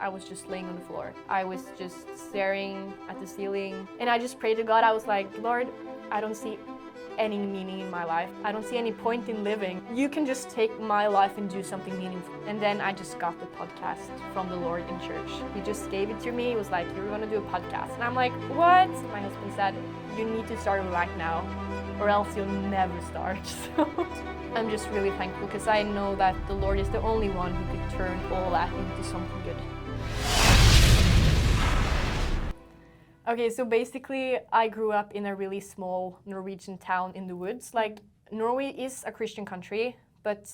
I was just laying on the floor. I was just staring at the ceiling, and I just prayed to God. I was like, Lord, I don't see any meaning in my life. I don't see any point in living. You can just take my life and do something meaningful. And then I just got the podcast from the Lord in church. He just gave it to me. He was like, you're gonna do a podcast. And I'm like, what? My husband said, you need to start right now, or else you'll never start. So I'm just really thankful because I know that the Lord is the only one who could turn all that into something good. Okay, so basically I grew up in a really small Norwegian town in the woods. Like, Norway is a Christian country, but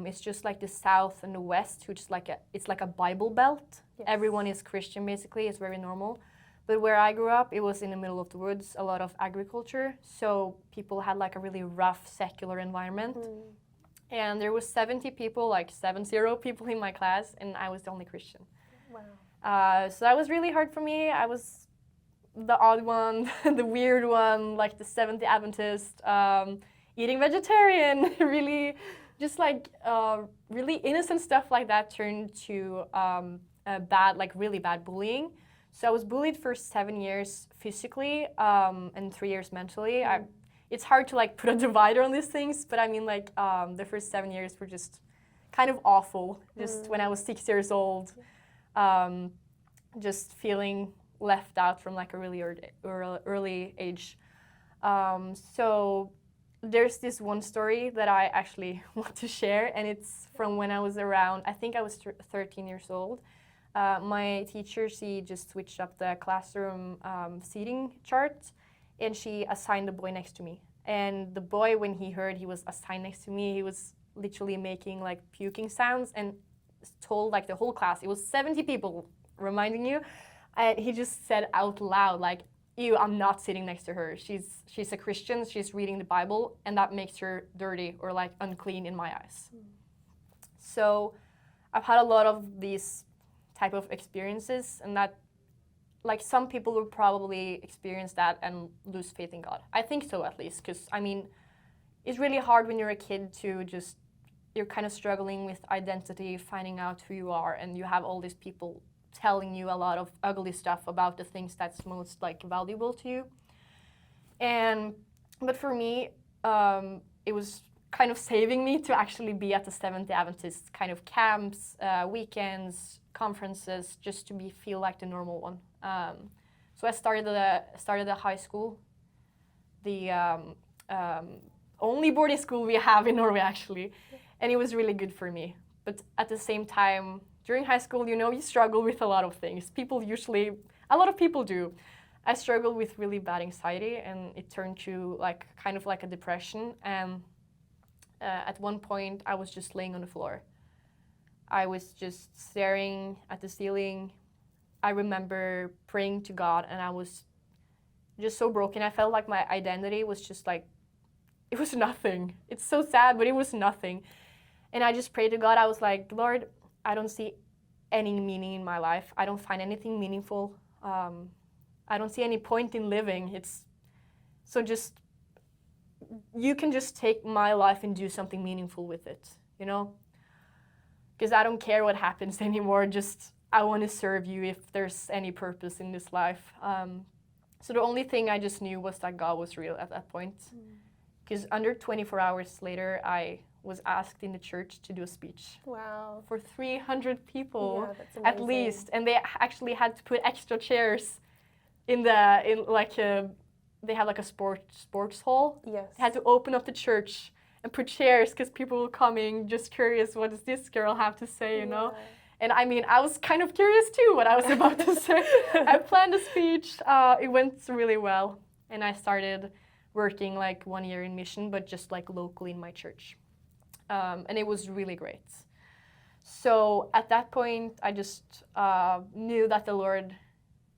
it's just like the south and the west, which is it's like a Bible belt. Yes. Everyone is Christian basically, it's very normal. But where I grew up, it was in the middle of the woods, a lot of agriculture. So people had like a really rough secular environment. And there was 70 people, like 70 people in my class, and I was the only Christian. Wow. So that was really hard for me. I was the odd one, the weird one, like the Seventh-day Adventist, eating vegetarian, really, just like really innocent stuff like that turned to really bad bullying. So I was bullied for 7 years physically and 3 years mentally. It's hard to like put a divider on these things, but I mean like the first 7 years were just kind of awful. Just when I was 6 years old, just feeling left out from like a really early age. So there's this one story that I actually want to share, and it's from when I was around, I think I was 13 years old. My teacher, she just switched up the classroom seating chart, and she assigned a boy next to me. And the boy, when he heard he was assigned next to me, he was literally making like puking sounds and told like the whole class, it was 70 people, reminding you, and he just said out loud, like, ew, I'm not sitting next to her. She's a Christian, she's reading the Bible, and that makes her dirty or like unclean in my eyes. So I've had a lot of these type of experiences, and that, like, some people will probably experience that and lose faith in God. I think so, at least, because, I mean, it's really hard when you're a kid to just, you're kind of struggling with identity, finding out who you are, and you have all these people telling you a lot of ugly stuff about the things that's most like valuable to you. But for me, it was kind of saving me to actually be at the Seventh-day Adventist kind of camps, weekends, conferences, just to feel like the normal one. So I started a high school, the only boarding school we have in Norway actually, and it was really good for me. But at the same time, during high school, you know, you struggle with a lot of things. A lot of people do. I struggled with really bad anxiety, and it turned to like kind of like a depression. And at one point, I was just laying on the floor. I was just staring at the ceiling. I remember praying to God, and I was just so broken. I felt like my identity was just like, it was nothing. It's so sad, but it was nothing. And I just prayed to God. I was like, Lord, I don't see any meaning in my life. I don't find anything meaningful. I don't see any point in living. You can just take my life and do something meaningful with it, you know? Because I don't care what happens anymore. Just, I want to serve you if there's any purpose in this life. So the only thing I just knew was that God was real at that point. Because under 24 hours later, I was asked in the church to do a speech. Wow. For 300 people, yeah, that's at least. And they actually had to put extra chairs they have like a sports hall. Yes. They had to open up the church and put chairs because people were coming just curious, what does this girl have to say, you know? And I mean, I was kind of curious too what I was about to say. I planned a speech. It went really well. And I started working like 1 year in mission, but just like locally in my church. And it was really great. So at that point, I just knew that the Lord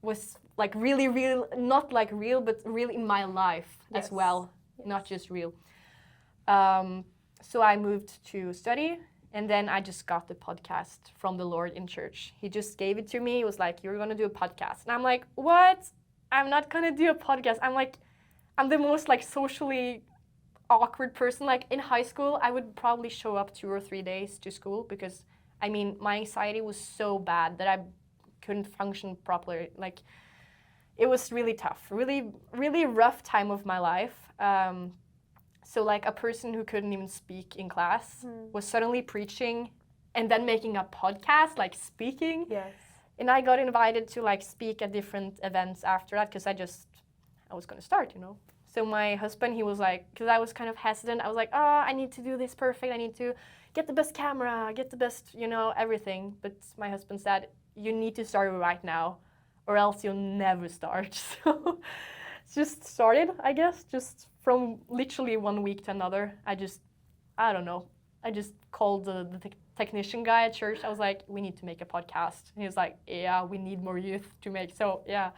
was like really real, not like real, but real in my life as well, not just real. So I moved to study, and then I just got the podcast from the Lord in church. He just gave it to me. He was like, you're going to do a podcast. And I'm like, what? I'm not going to do a podcast. I'm the most like socially awkward person. Like in high school, I would probably show up 2 or 3 days to school because, I mean, my anxiety was so bad that couldn't function properly. Like, it was really tough, really, really rough time of my life. So like a person who couldn't even speak in class was suddenly preaching and then making a podcast, like speaking. Yes. And I got invited to like speak at different events after that because I was gonna start, you know. So my husband, he was like, because I was kind of hesitant, I was like, oh, I need to do this perfect. I need to get the best camera, get the best, you know, everything. But my husband said, you need to start right now or else you'll never start. So just started, I guess, just from literally 1 week to another. I just called the technician guy at church. I was like, we need to make a podcast. And he was like, yeah, we need more youth to make. So yeah.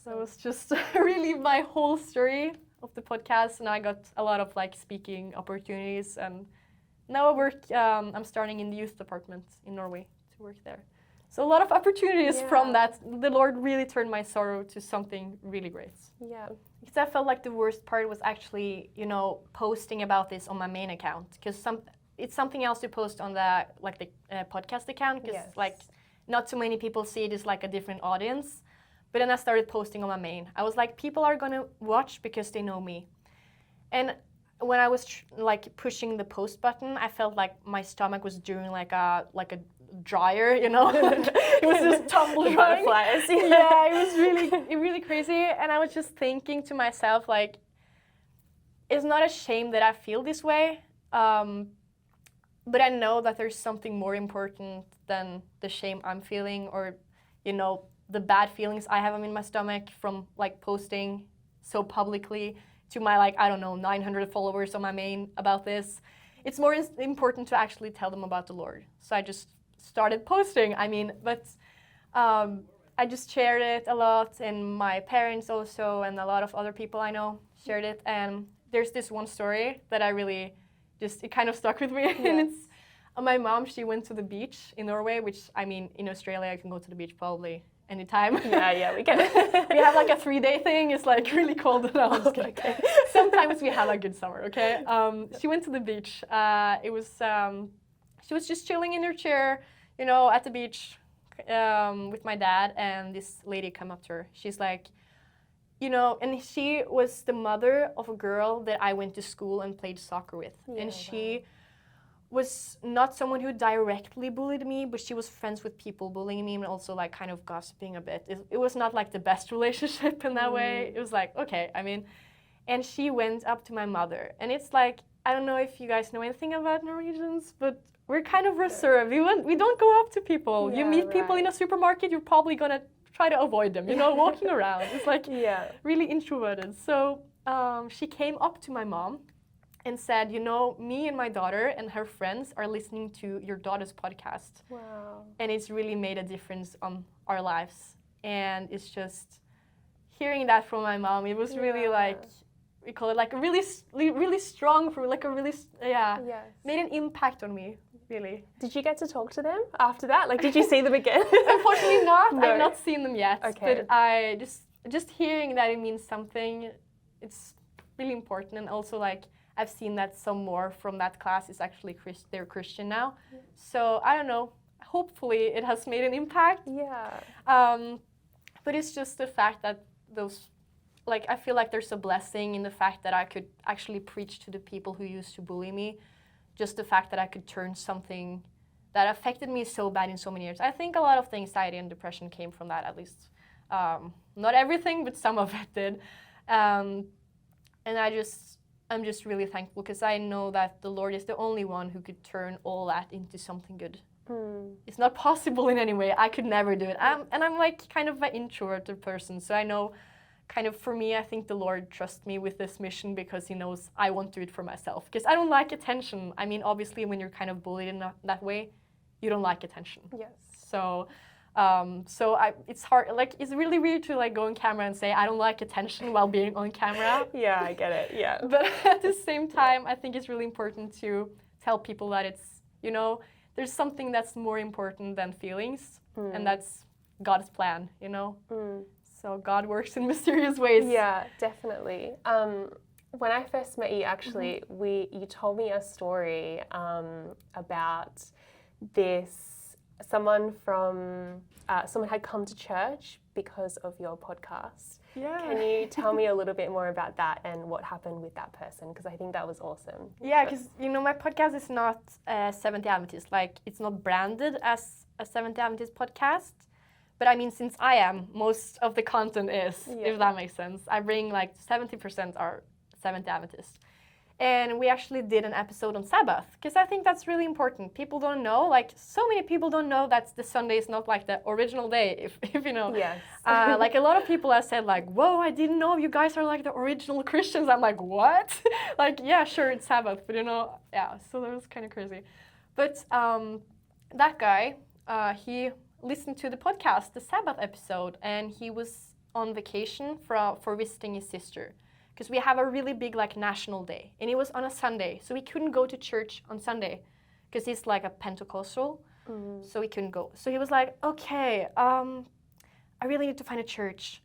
So it was just really my whole story of the podcast, and I got a lot of like speaking opportunities, and now I'm starting in the youth department in Norway to work there. So a lot of opportunities from that. The Lord really turned my sorrow to something really great. Yeah. Because I felt like the worst part was actually, you know, posting about this on my main account, because it's something else to post on the podcast account, because like not too many people see it. It's like a different audience. But then I started posting on my main. I was like, people are gonna watch because they know me. And when I was like pushing the post button, I felt like my stomach was doing like a dryer, you know. It was just tumbling. Butterflies. Yeah, it was really crazy. And I was just thinking to myself, like, it's not a shame that I feel this way, but I know that there's something more important than the shame I'm feeling, or, you know, the bad feelings I have in my stomach from like posting so publicly to my 900 followers on my main about this. It's more important to actually tell them about the Lord. So I just started posting. I just shared it a lot, and my parents also, and a lot of other people I know shared it. And there's this one story that I really it kind of stuck with me. Yes. And it's my mom. She went to the beach in Norway, which in Australia I can go to the beach probably anytime. Yeah, we can. We have like a 3-day thing. It's like really cold. Okay. Sometimes we have a good summer, okay? She went to the beach. She was just chilling in her chair, you know, at the beach with my dad, and this lady came up to her. She's like, you know, and she was the mother of a girl that I went to school and played soccer with. Yeah, and she was not someone who directly bullied me, but she was friends with people bullying me and also like kind of gossiping a bit. It was not like the best relationship in that way. It was like, okay, and she went up to my mother, and it's like, I don't know if you guys know anything about Norwegians, but we're kind of reserved. We don't go up to people. Yeah, you meet people in a supermarket, you're probably gonna try to avoid them, you know, walking around. It's like really introverted. So she came up to my mom and said, you know, me and my daughter and her friends are listening to your daughter's podcast. Wow. And it's really made a difference on our lives. And it's just hearing that from my mom, it was really like, we call it like a really strong, made an impact on me, really. Did you get to talk to them after that? Like, did you see them again? Unfortunately not. No. I've not seen them yet. Okay. But I just hearing that it means something, it's really important. And also like, I've seen that some more from that class is actually they're Christian now. Yeah. So I don't know, hopefully it has made an impact. Yeah. But it's just the fact that I feel like there's a blessing in the fact that I could actually preach to the people who used to bully me. Just the fact that I could turn something that affected me so bad in so many years. I think a lot of the anxiety and depression came from that, at least. Not everything, but some of it did. And I'm just really thankful because I know that the Lord is the only one who could turn all that into something good. It's not possible in any way. I could never do it. I'm like kind of an introverted person, so I know kind of for me, I think the Lord trusts me with this mission because he knows I won't do it for myself. Because I don't like attention. I mean, obviously, when you're kind of bullied in that way, you don't like attention. Yes. So it's hard. Like, it's really weird to like go on camera and say I don't like attention while being on camera. Yeah, I get it. Yeah. But at the same time, I think it's really important to tell people that it's, you know, there's something that's more important than feelings, and that's God's plan. You know. So God works in mysterious ways. Yeah, definitely. When I first met you, actually, you told me a story about this someone had come to church because of your podcast. Yeah. Can you tell me a little bit more about that and what happened with that person? Because I think that was awesome. Yeah, because, my podcast is not Seventh-day Adventist. Like, it's not branded as a Seventh-day Adventist podcast. But I mean, since I am, most of the content is, if that makes sense. I bring 70% are Seventh-day Adventist. And we actually did an episode on Sabbath, because I think that's really important. People don't know, so many people don't know that the Sunday is not the original day, if you know. Yes. A lot of people have said whoa, I didn't know you guys are the original Christians. I'm like, what? Yeah, sure, it's Sabbath, but yeah, so that was kind of crazy. But that guy, he listened to the podcast, the Sabbath episode, and he was on vacation for visiting his sister. Because we have a really big national day, and it was on a Sunday, so he couldn't go to church on Sunday, because he's a Pentecostal, so he couldn't go. So he was like, okay, I really need to find a church.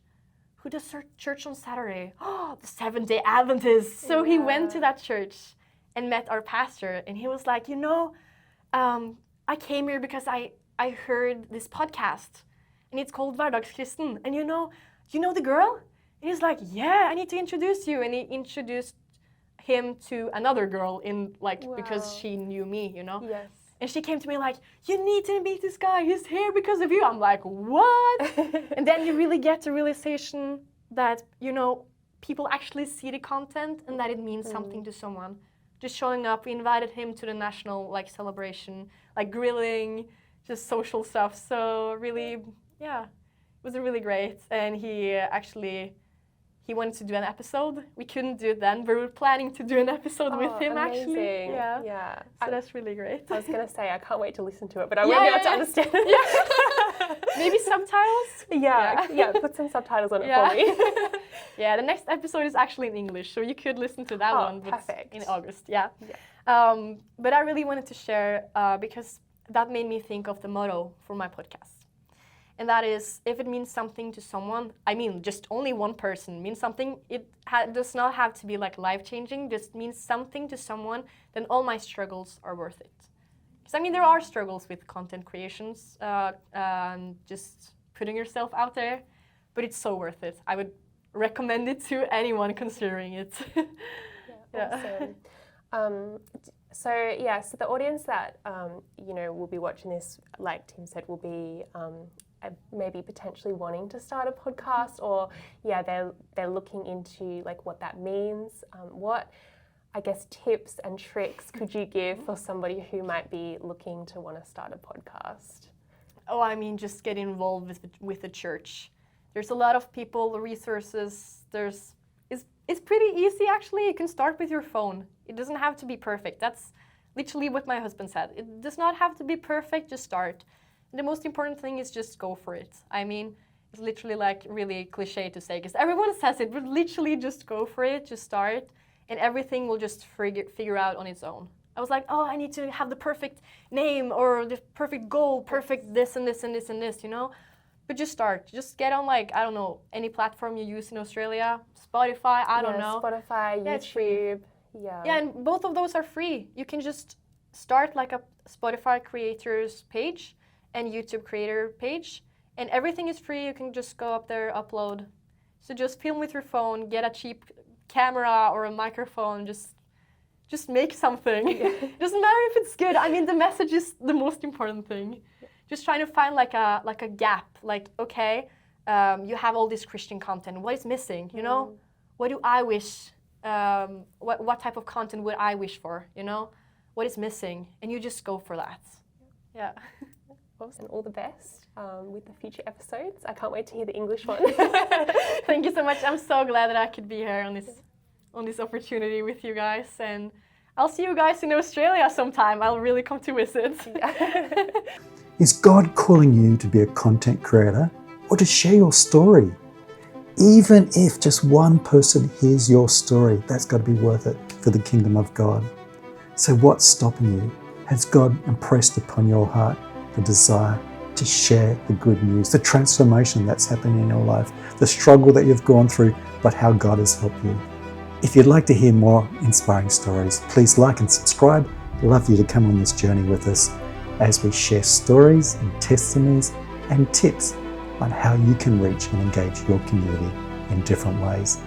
Who does church on Saturday? Oh, the Seventh-day Adventist. So he went to that church and met our pastor, and he was like, I came here because I heard this podcast, and it's called Hverdagskristen, and you know the girl? And he's like, yeah, I need to introduce you. And he introduced him to another girl because she knew me, Yes. And she came to me you need to meet this guy. He's here because of you. I'm like, what? And then you really get the realization that, people actually see the content and that it means something to someone. Just showing up, we invited him to the national celebration, grilling, just social stuff. So really, yeah, it was really great. And he wanted to do an episode. We couldn't do it then, but we were planning to do an episode with him, amazing. actually. Yeah. So that's really great. I was going to say, I can't wait to listen to it, but I won't be able to understand it. Yeah. Maybe subtitles? Yeah, put some subtitles on it for me. Yeah, the next episode is actually in English, so you could listen to that one. Perfect. In August, yeah. But I really wanted to share, because that made me think of the motto for my podcast. And that is, if it means something to someone, I mean, just only one person means something, it does not have to be life-changing, just means something to someone, then all my struggles are worth it. Because there are struggles with content creations, and just putting yourself out there, but it's so worth it. I would recommend it to anyone considering it. Awesome. So the audience that, will be watching this, like Tim said, will be maybe potentially wanting to start a podcast, or they're looking into what that means. What, I guess, tips and tricks could you give for somebody who might be looking to want to start a podcast? Oh, just get involved with the church. There's a lot of people, resources. It's pretty easy, actually. You can start with your phone. It doesn't have to be perfect. That's literally what my husband said. It does not have to be perfect, just start. The most important thing is just go for it. It's literally really cliche to say, because everyone says it, but literally just go for it, just start, and everything will just figure out on its own. I was like, oh, I need to have the perfect name or the perfect goal, perfect this and this and this and this, But just start. Just get on I don't know, any platform you use in Australia, Spotify, I don't know. Spotify, YouTube. Yeah, and both of those are free. You can just start a Spotify creators page and YouTube creator page, and everything is free. You can just go up there, upload. So just film with your phone, get a cheap camera or a microphone, just make something. It doesn't matter if it's good. The message is the most important thing. Just trying to find a gap. Okay, you have all this Christian content. What is missing? What do I wish? What type of content would I wish for? What is missing? And you just go for that. Yeah. And all the best with the future episodes. I can't wait to hear the English one. Thank you so much. I'm so glad that I could be here on this opportunity with you guys, and I'll see you guys in Australia sometime. I'll really come to visit. Is God calling you to be a content creator or to share your story? Even if just one person hears your story, that's got to be worth it for the kingdom of God. So what's stopping you? Has God impressed upon your heart the desire to share the good news, the transformation that's happening in your life, the struggle that you've gone through, but how God has helped you? If you'd like to hear more inspiring stories, please like and subscribe. Love you to come on this journey with us. as we share stories and testimonies and tips on how you can reach and engage your community in different ways.